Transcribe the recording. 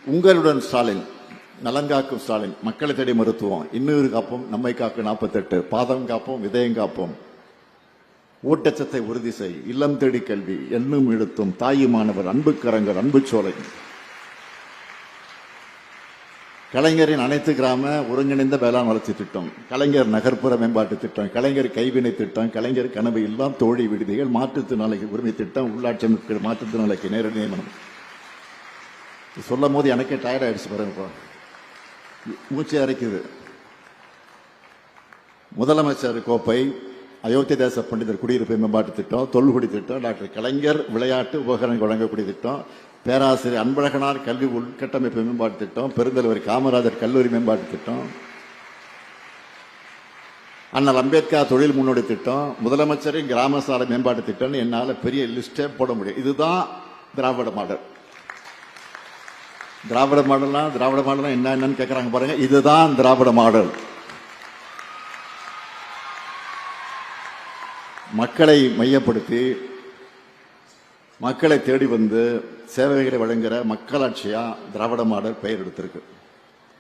உங்களுடன் ஸ்டாலின், நலங்காக்கும் ஸ்டாலின், மக்களை தேடி மருத்துவம், இன்னொரு காப்போம், நம்மை காக்கும் 48, பாதம் காப்போம், விதயம் காப்போம், ஊட்டச்சத்தை உறுதி செய், இல்லம் தேடி கல்வி, எண்ணும் எழுத்தும், தாயுமானவர், அன்பு கரங்கள், அன்பு சோலை, கலைஞரின் அனைத்து கிராம ஒருங்கிணைந்த வேளாண் வளர்ச்சி திட்டம், கலைஞர் நகர்ப்புற மேம்பாட்டு திட்டம், கலைஞர் கைவினை திட்டம், கலைஞர் கனவு இல்லம் தோழி விடுதிகள், மாற்றுத்திறனாளிக்கு உரிமை திட்டம், உள்ளாட்சி அமைப்புகள் மாற்றுத்திறனாளிக்கு நேரடி நியமனம். சொல்லும் போது எனக்கே டயர்ட் ஆயிடுச்சு பாருங்க, மூச்சு அரைக்குது. முதலமைச்சர் கோப்பை, அயோத்தி தேச பண்டிதர் குடியிருப்பு மேம்பாட்டு திட்டம், தொல்குடி திட்டம், டாக்டர் கலைஞர் விளையாட்டு உபகரணங்கள் வழங்கக்கூடிய திட்டம், பேராசிரியர் அன்பழகனார் கல்வி உள்கட்டமைப்பு மேம்பாட்டு திட்டம், பெருந்தலைவர் காமராஜர் கல்லூரி மேம்பாட்டு திட்டம், அண்ணல் அம்பேத்கர் தொழில் முன்னோடி திட்டம், முதலமைச்சரின் கிராம சாலை மேம்பாட்டு திட்டம், என்னால் பெரிய லிஸ்டே போட முடியும். இதுதான் திராவிட மாடல். திராவிட மாடல்னா என்னன்னு கேட்கறாங்க பாருங்க. இதுதான் திராவிட மாடல். மக்களை மையப்படுத்தி மக்களை தேடி வந்து சேவைகளை வழங்குகிற மக்களாட்சியா திராவிட மாடல் பெயர் எடுத்திருக்கு.